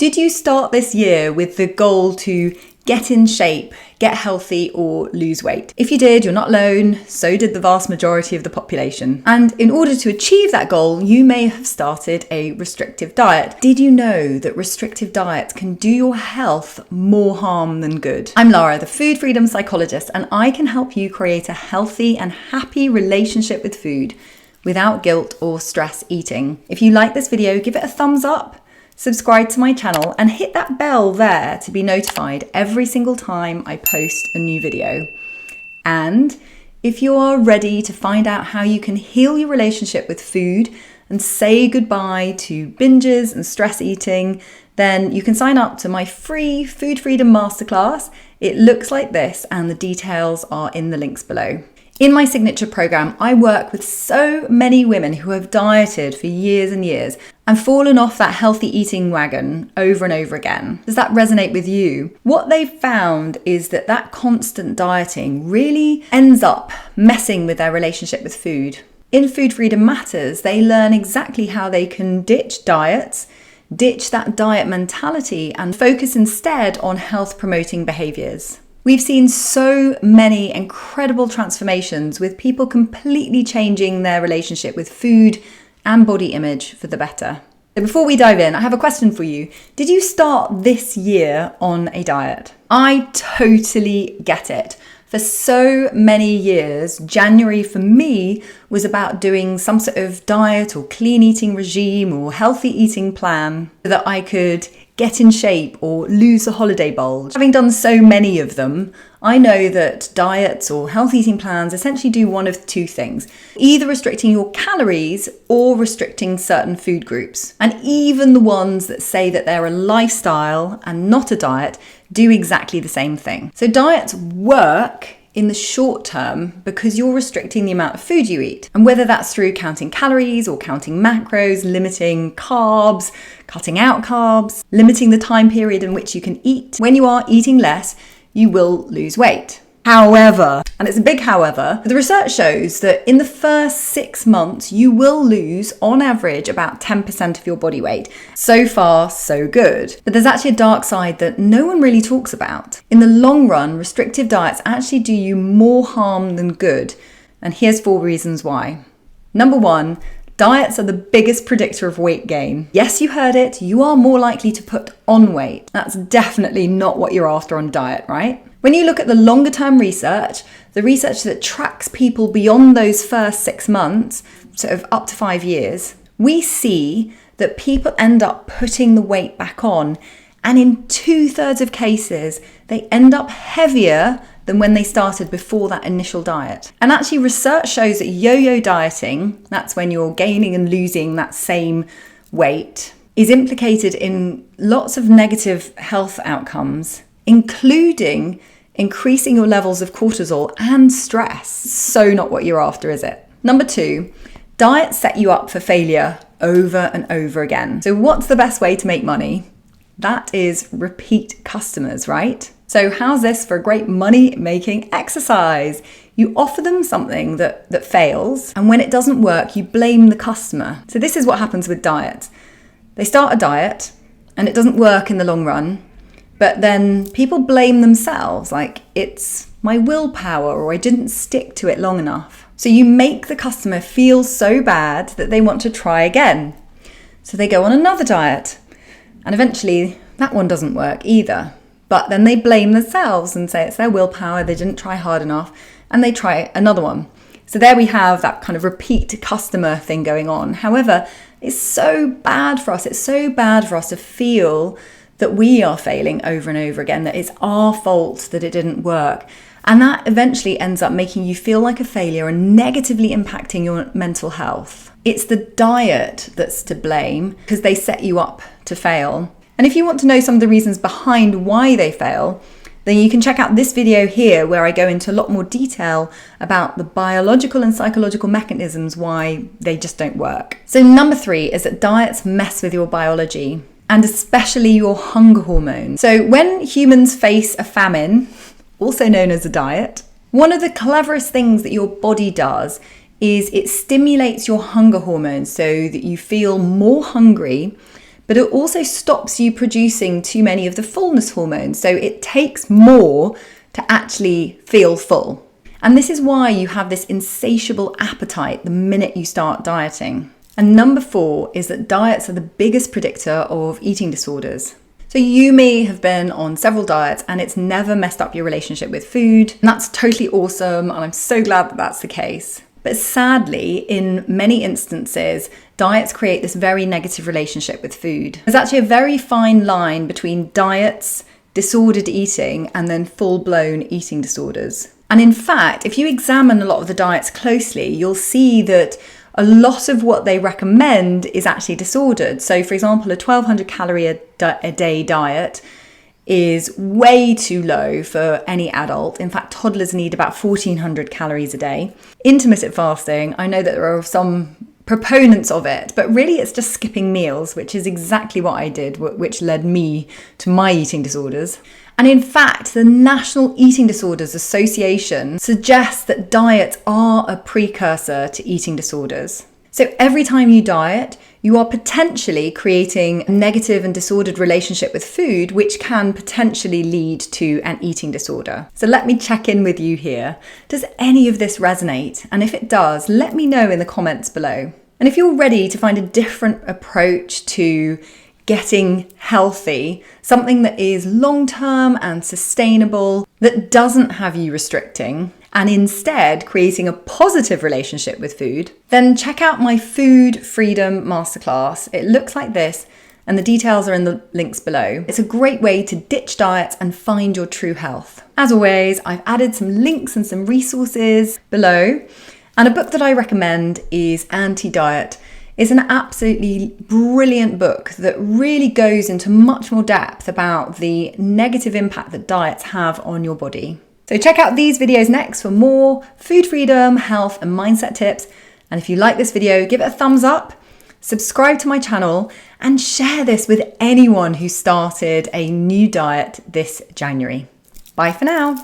Did you start this year with the goal to get in shape, get healthy, or lose weight? If you did, you're not alone. So did the vast majority of the population. And in order to achieve that goal, you may have started a restrictive diet. Did you know that restrictive diets can do your health more harm than good? I'm Lara, the food freedom psychologist, and I can help you create a healthy and happy relationship with food without guilt or stress eating. If you like this video, give it a thumbs up. Subscribe to my channel and hit that bell there to be notified every single time I post a new video. And if you are ready to find out how you can heal your relationship with food and say goodbye to binges and stress eating, then you can sign up to my free Food Freedom Masterclass. It looks like this and the details are in the links below. In my signature program, I work with so many women who have dieted for years and years and fallen off that healthy eating wagon over and over again. Does that resonate with you? What they've found is that constant dieting really ends up messing with their relationship with food. In Food Freedom Matters, they learn exactly how they can ditch diets, ditch that diet mentality, and focus instead on health promoting behaviors. We've seen so many incredible transformations with people completely changing their relationship with food and body image for the better. So before we dive in, I have a question for you. Did you start this year on a diet? I totally get it. For so many years, January for me was about doing some sort of diet or clean eating regime or healthy eating plan so that I could get in shape or lose a holiday bulge. Having done so many of them, I know that diets or health eating plans essentially do one of two things: either restricting your calories or restricting certain food groups. And even the ones that say that they're a lifestyle and not a diet do exactly the same thing. So diets work in the short term because you're restricting the amount of food you eat. And whether that's through counting calories or counting macros, limiting carbs, cutting out carbs, limiting the time period in which you can eat. When you are eating less, you will lose weight. However, and it's a big however, the research shows that in the first 6 months, you will lose on average about 10% of your body weight. So far, so good. But there's actually a dark side that no one really talks about. In the long run, restrictive diets actually do you more harm than good. And here's 4 reasons why. Number 1, diets are the biggest predictor of weight gain. Yes, you heard it. You are more likely to put on weight. That's definitely not what you're after on a diet, right? When you look at the longer term research, the research that tracks people beyond those first 6 months, sort of up to 5 years, we see that people end up putting the weight back on. And in 2/3 of cases, they end up heavier than when they started before that initial diet. And actually research shows that yo-yo dieting, that's when you're gaining and losing that same weight, is implicated in lots of negative health outcomes, including increasing your levels of cortisol and stress. So not what you're after, is it? Number 2, diets set you up for failure over and over again. So what's the best way to make money? That is repeat customers, right? So how's this for a great money-making exercise? You offer them something that fails, and when it doesn't work, you blame the customer. So this is what happens with diets. They start a diet, and it doesn't work in the long run, but then people blame themselves, like it's my willpower or I didn't stick to it long enough. So you make the customer feel so bad that they want to try again. So they go on another diet, and eventually that one doesn't work either. But then they blame themselves and say it's their willpower, they didn't try hard enough, and they try another one. So there we have that kind of repeat customer thing going on. However, it's so bad for us. It's so bad for us to feel that we are failing over and over again, that it's our fault that it didn't work. And that eventually ends up making you feel like a failure and negatively impacting your mental health. It's the diet that's to blame because they set you up to fail. And if you want to know some of the reasons behind why they fail, then you can check out this video here where I go into a lot more detail about the biological and psychological mechanisms why they just don't work. So number 3 is that diets mess with your biology, and especially your hunger hormone. So when humans face a famine, also known as a diet, one of the cleverest things that your body does is it stimulates your hunger hormones so that you feel more hungry, but it also stops you producing too many of the fullness hormones. So it takes more to actually feel full. And this is why you have this insatiable appetite the minute you start dieting. And number 4 is that diets are the biggest predictor of eating disorders. So you may have been on several diets and it's never messed up your relationship with food. And that's totally awesome. And I'm so glad that that's the case. But sadly, in many instances, diets create this very negative relationship with food. There's actually a very fine line between diets, disordered eating, and then full-blown eating disorders. And in fact, if you examine a lot of the diets closely, you'll see that a lot of what they recommend is actually disordered. So for example, a 1200 calorie a day diet is way too low for any adult. In fact, toddlers need about 1400 calories a day. Intermittent fasting, I know that there are some proponents of it, but really it's just skipping meals, which is exactly what I did, which led me to my eating disorders. And in fact, the National Eating Disorders Association suggests that diets are a precursor to eating disorders. So every time you diet, you are potentially creating a negative and disordered relationship with food, which can potentially lead to an eating disorder. So let me check in with you here. Does any of this resonate? And if it does, let me know in the comments below. And if you're ready to find a different approach to getting healthy, something that is long-term and sustainable, that doesn't have you restricting, and instead creating a positive relationship with food, then check out my Food Freedom Masterclass. It looks like this, and the details are in the links below. It's a great way to ditch diets and find your true health. As always, I've added some links and some resources below, and a book that I recommend is Anti-Diet. It's an absolutely brilliant book that really goes into much more depth about the negative impact that diets have on your body. So check out these videos next for more food freedom, health, and mindset tips. And if you like this video, give it a thumbs up, subscribe to my channel, and share this with anyone who started a new diet this January. Bye for now.